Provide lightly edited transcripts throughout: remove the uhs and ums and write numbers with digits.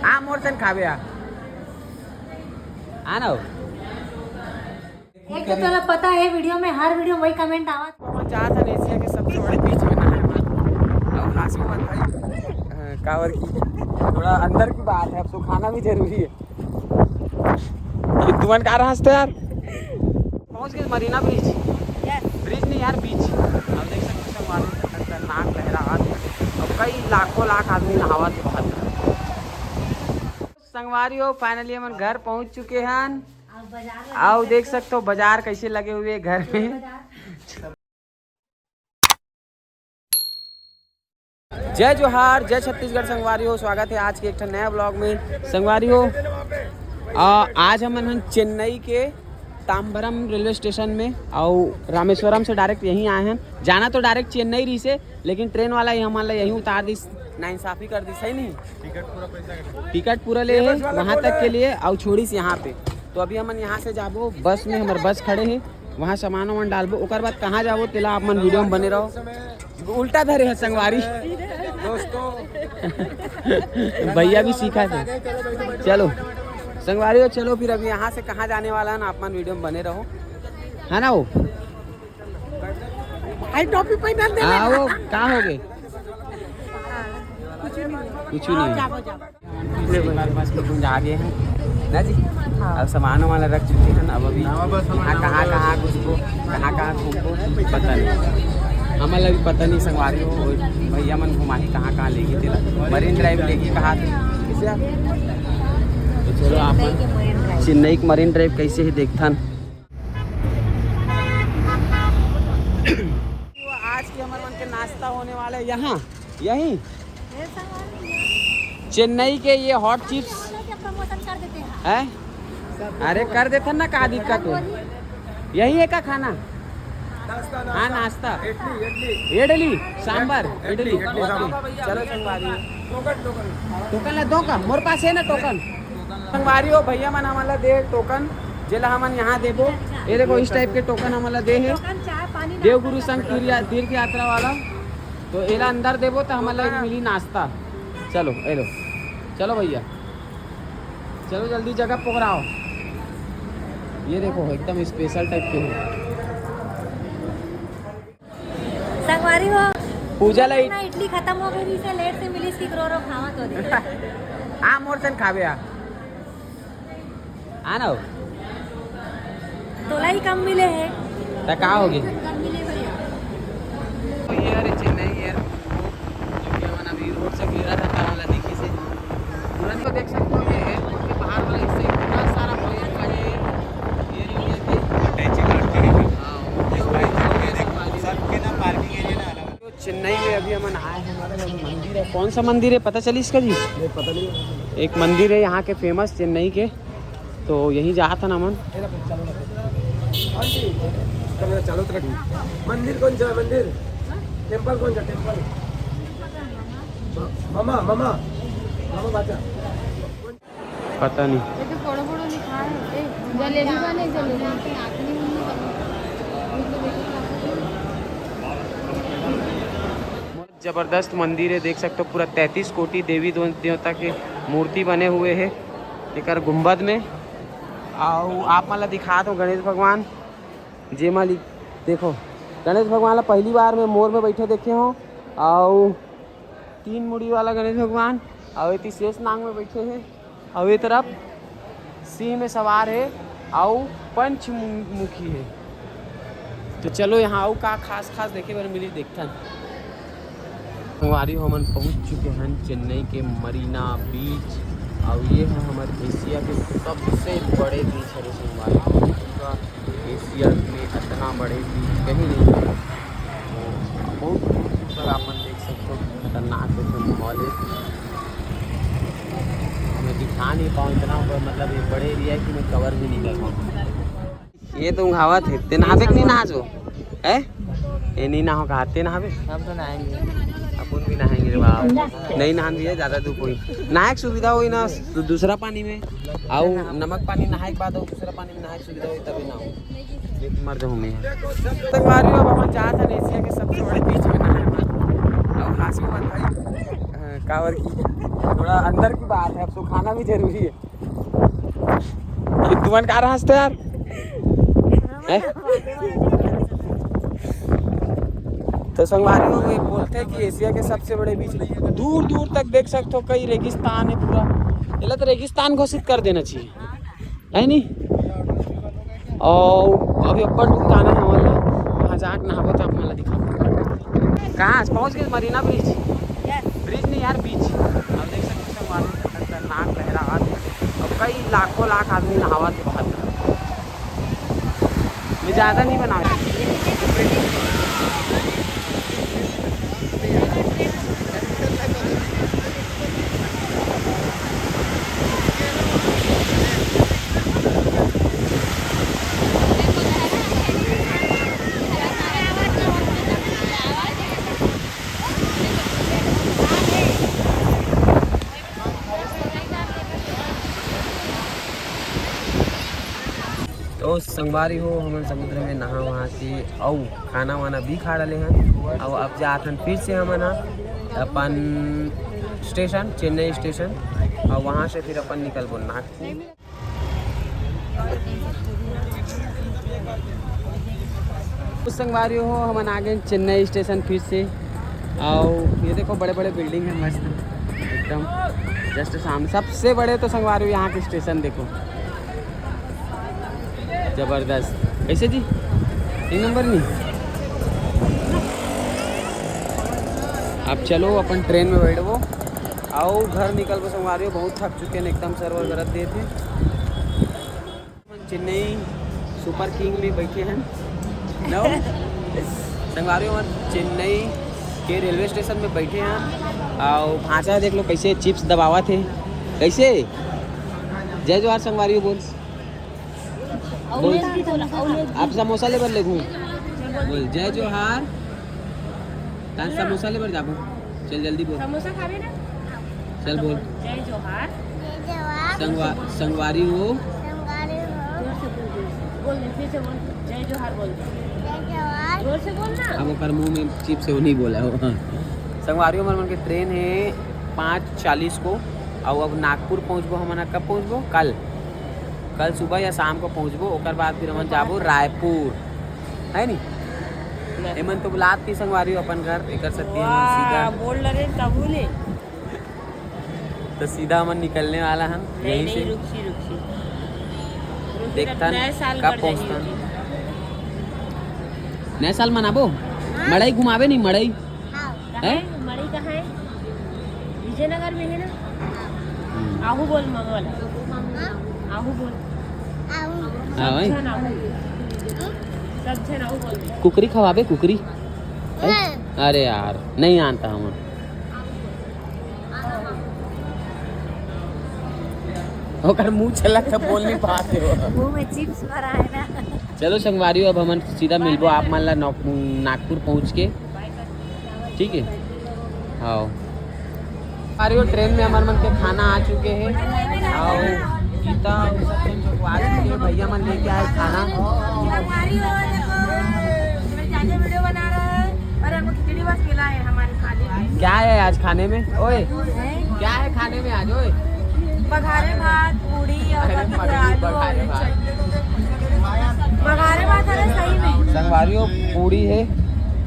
आ मोर सन खावे आ ना एक तो तुला पता है वीडियो में हर वीडियो वही कमेंट आवा चाहता नहीं एशिया के सबसे बड़े बीच में नहाए और खास बात भाई कांवर की थोड़ा अंदर की बात है, अब तो खाना भी जरूरी है। तुमन कहाँ रहा हंसते यार? पहुँच गए मरीना ब्रिज। ब्रिज नहीं यार, बीच। अब देख सकते हो खतरनाक लहरा और कई लाखों लाख आदमी नहावा के बाहर। संगवारी हो फाइनली हम घर पहुंच चुके हैं। आओ देख सकते हो बाजार कैसे लगे हुए घर में। जय जोहार, जय छत्तीसगढ़ संगवारी हो। स्वागत है आज के एक नया ब्लॉग में संगवारी हो। आज हम चेन्नई के ताम्बरम रेलवे स्टेशन में और रामेश्वरम से डायरेक्ट यहीं आए हैं। जाना तो डायरेक्ट चेन्नई रही से, लेकिन ट्रेन वाला हमारा यहीं उतार दी, नाइंसाफी कर दी। सही नहीं, टिकट पूरा ले है वहाँ तक के लिए और छोड़ी से यहाँ पे। तो अभी हम यहाँ से जाबो बस में, हमारे बस खड़े हैं वहाँ सामान वामान डालबो। ओकर बाद कहाँ जाबो तेला आप मन वीडियो में बने रहो। उल्टा धरे है संगवारी दोस्तों। भैया भी सीखा थे। चलो संगवारी हो, चलो फिर अभी यहाँ से कहाँ जाने वाला है ना, आप मन वीडियो में बने रहो, है ना। वो टॉपी पहन दे। वो कहाँ हो गए? कुछ नहीं बस कुछ आगे हैं ना जी। अब सामान वाला रख चुके हैं। अब अभी कहाँ कहाँ घुसबो, कहाँ घूमबो पता नहीं, हमारा भी पता नहीं। संगवारी हो भैया मन घुमाही कहाँ लेगी तेरा, मरीन ड्राइव लेगी कहाँ किसे। तो चलो आप चेन्नई के मरीन ड्राइव कैसे है देखथन। आज के हमारे मन के नाश्ता होने वाला है यहाँ यहीं चेन्नई के ये हॉट चिप्स है। अरे कर देते ना, का दिक्कत हो। यही है का खाना? हाँ नाश्ता, इडली सांबर इडली। चलो संगवारी टोकन ला दो का, मोर पास है ना टोकन। संगवारी हो भैया मन हमारा दे टोकन, जेला हमन यहाँ देबो। ये देखो इस टाइप के टोकन हमारा दे है देवगुरु संघ तीर्थ यात्रा वाला। तो एला अंदर देबो तो हमारा मिली नाश्ता। चलो एलो, चलो भैया चलो जल्दी जगह पकड़ाओ। ये देखो एकदम स्पेशल टाइप के है संगवारी हो। पूजा ला इडली खत्म हो गई से लेट से मिली सी करो खावा तो दे आ मोर सन खावे आ ना तोला ही कम मिले है तो का हो गई। कम मिले भैया ये अरे चेन्नई यार जो कि हमन अभी रोड से गिरा था ताला दिखी से तुरंत तो देख सकते हो। ये एयरपोर्ट के बाहर वाला हिस्से इतना सारा प्लेन खड़े हैं। ये एरिया के सबके ना पार्किंग एरिया ना अलग। तो चेन्नई में अभी हम आए हैं, हमारा मंदिर है। कौन सा मंदिर है पता चली इसका जी? पता नहीं। एक मंदिर है यहाँ के फेमस चेन्नई के, तो यहीं जा था ना मन। चालू तक मंदिर कौन सा मंदिर, टेम्पल कौन सा टेम्पल? मामा मामा मामा बाजा पता नहीं। जबरदस्त मंदिर है, देख सकते हो पूरा 33 कोटि देवी देवता के मूर्ति बने हुए हैं एक गुम्बद में। और आप मतलब दिखा दो गणेश भगवान जे मालिक देखो, गणेश भगवान ला पहली बार में मोर में बैठे देखे हो। और 3 मुड़ी वाला गणेश भगवान और ये शेष नाग में बैठे हैं। और ये तरफ सिंह में सवार है और पंचमुखी है। तो चलो यहाँ आओ का खास देखे बार मिली देखता। संगवारी हमन पहुँच चुके हैं चेन्नई के मरीना बीच। और ये है हमारे एशिया के सबसे बड़े बीच है संगवारी। एशिया में इतना बड़े बीच कहीं नहीं है। बहुत खूबसूरत आप देख सकते हो, खतरनाक माहौल है। मैं दिखा नहीं पाऊँ इतना, मतलब ये बड़े एरिया है कि मैं कवर भी नहीं कर पाऊँ। ये तो हवा थे ते नहावे कि नहीं नहाजो है? ये नहीं नहा कहते नहावे, हम तो नहाएंगे, अपन भी नहाएंगे रे बाप। नहीं नहान भी है, ज़्यादा धूप हुई नहाए सुविधा हुई ना दूसरा पानी में। और नमक पानी नहाए के बाद दूसरा पानी में नहाए सुविधा हुई तभी ना हो मर जाऊँ मैं। संगवारी हो हम चाहते हैं एशिया के सबसे बड़े बीच में नहाए। और खास बात भाई कावर की थोड़ा अंदर की बात है, अब तो खाना भी जरूरी है। ये तुमन का रहा तो यार है? तो संगवारी लोग ये बोलते हैं कि एशिया के सबसे बड़े बीच दूर दूर तक देख सकते हो, कई रेगिस्तान है पूरा। ये तो रेगिस्तान घोषित कर देना चाहिए है नहीं। और अभी अब्बड़ दूर जाना है हमारा, वहाँ जाके नहाबो तो अपना दिखा। कहाँ पहुँच गए? मरीना ब्रिज। ब्रिज नहीं यार, बीच। अब देख सकते हो संगवारी खतरनाक लहरा और कई लाखों लाख आदमी नहावा थे बाहर। मैं ज़्यादा नहीं बना रहा। तो संगवारी हो हम समुद्र में नहा वहाँ के और खाना वाना भी खा रहे हैं। और अब जाथन फिर से हम अपन स्टेशन, चेन्नई स्टेशन, और वहाँ से फिर अपन निकल नागपुर। उस संगवारी हो हम आ गए चेन्नई स्टेशन फिर से। और ये देखो बड़े बड़े बिल्डिंग है मस्त एकदम, जस्ट सामने सबसे बड़े तो संगवारी हो यहाँ के स्टेशन देखो, जबरदस्त। कैसे जी? 3 नंबर नहीं। अब चलो अपन ट्रेन में बैठो आओ घर निकल को संगवारी हो, बहुत थक चुके हैं एकदम, सर्वर गलत दिए थे। चेन्नई सुपर किंग में बैठे हैं नो संगवारी हो, चेन्नई के रेलवे स्टेशन में बैठे हैं। और भाषा देख लो कैसे चिप्स दबावा थे, कैसे जय जोहार संगवारी हो बोल। आप समोसा ले बर ले घूम बोल जय जोहार, समोसा ले बर जाबो, चल जल्दी बोल। समोसा खावे ना, चल बोल जय जोहार। संगवारी हो, बोल फिर से बोल, जय जोहार बोल, जोर से बोल ना। अब वो मुंह में चिप्स से वो नहीं बोला हो। संगवारी हो मन के ट्रेन है 5:40 को, और अब नागपुर पहुँचबो हम। कब पहुँचबो? कल सुबह या शाम को पहुँचबो। ओकर बाद फिर हम जाबो रायपुर, है नी। एमन तो बुलात की संगवारी अपन घर एक सकती है सीधा बोल रहे तबूले, तो सीधा हम निकलने वाला हम यहीं से। रुकसी देखता कब पहुँचता। नए साल मनाबो, मड़ई घुमावे नहीं मड़ई है। मड़ई कहाँ है? विजयनगर में है ना। आहू बोल मम्मा, आहू बोल। हाँ भाई, सब जन आहू बोल। कुकरी खवाबे कुकरी। अरे यार नहीं आता हम। ओकर मुंह चला तो बोल नहीं पाते हो, मुंह में चिप्स भरा है ना। चलो संगवारी हो अब हम सीधा मिलबो आप मान ला नागपुर पहुँच के, ठीक है। हाँ संगवारी हो ट्रेन में हमारे मन के खाना आ चुके हैं। और गीता भैया मन लेके आए खाना। वीडियो बना रहा है और हमको खिचड़ी बस मिला है हमारे खाने। क्या है आज खाने में? ओए क्या है खाने में आज? ओए बघारे भात, पूड़ी और बघारे भात है सही में। संगवारी हो पूड़ी है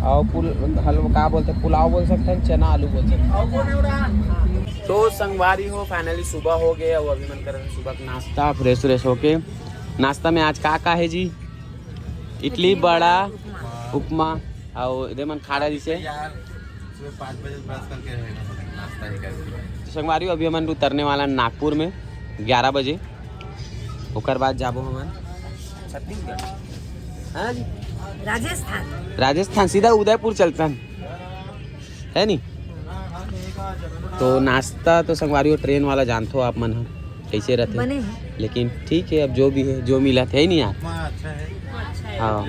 और हलवा क्या बोलते हैं, पुलाव बोल सकते हैं, चना आलू बोल सकते हैं। तो संगवारी हो फाइनली सुबह हो गया और अभी मन कर रहे सुबह का नाश्ता, फ्रेश होके। नाश्ता में आज का है जी? इडली, बड़ा, उपमा और इधर मन खाड़ा जिसे 5 बजे ब्रश करके नाश्ता ही करके। संगवारी अभी हम उतरने वाला नागपुर में 11 बजे। ओकर बाद जाबो हम छत्तीसगढ़, हाँ जी राजस्थान सीधा उदयपुर चलता है नी। तो नाश्ता तो संगवारी हो ट्रेन वाला जानते हो आप मन कैसे रहते हैं, लेकिन ठीक है अब जो भी है जो मिला है नहीं यार। हाँ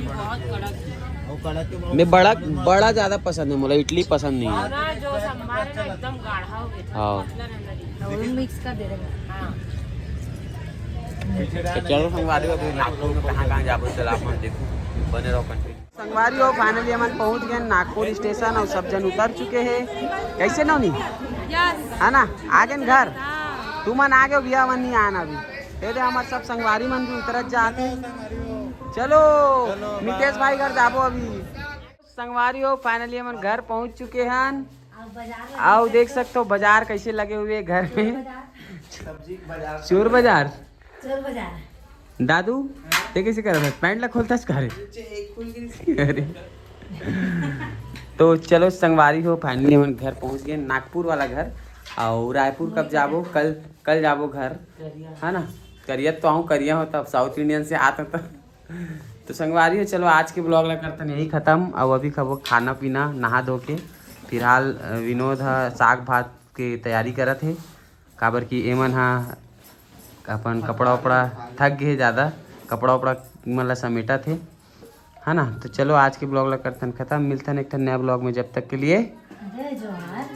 मैं बड़ा ज़्यादा पसंद है, मुझे इडली पसंद नहीं है। हाँ मिक्स कर दे तो चलो संगवारी हो अभी नागपुर में कहाँ जाबो, चलो आप मन देखो, बने रहो कंटिन्यू। संगवारी हो फाइनली हम पहुँच गए नागपुर स्टेशन और सब जन उतर चुके हैं। कैसे ना नहीं है ना आ गए घर तू मन आ गए बिया मन नहीं आना अभी ये दे हमारे सब संगवारी मन भी उतरत जाते चलो नितेश भाई घर जाबो अभी संगवारी हो फाइनली हम घर पहुंच चुके हैं आओ देख सकते हो बाजार कैसे लगे हुए घर में चोर बाजार दादू ते कैसे कर रहा पैंट ला खोलता अरे तो चलो संगवारी हो फाइनली हम घर पहुंच गए नागपुर वाला घर और रायपुर कब जाबो कल जाबो घर है ना करिया तो आऊँ करिया हो तब साउथ इंडियन से आता तो संगवारी हो चलो आज के ब्लॉग ला करते यही खत्म और अभी खबो खाना पीना नहा धो के फिलहाल विनोद साग भात के तैयारी करत है काबर की एमन अपन कपड़ा वपड़ा थक गए ज़्यादा कपड़ा वपड़ा मतलब समेटा थे है ना तो चलो आज के ब्लॉग ला करते खत्म मिलते हैं एक नया ब्लॉग में जब तक के लिए जय जवाहर।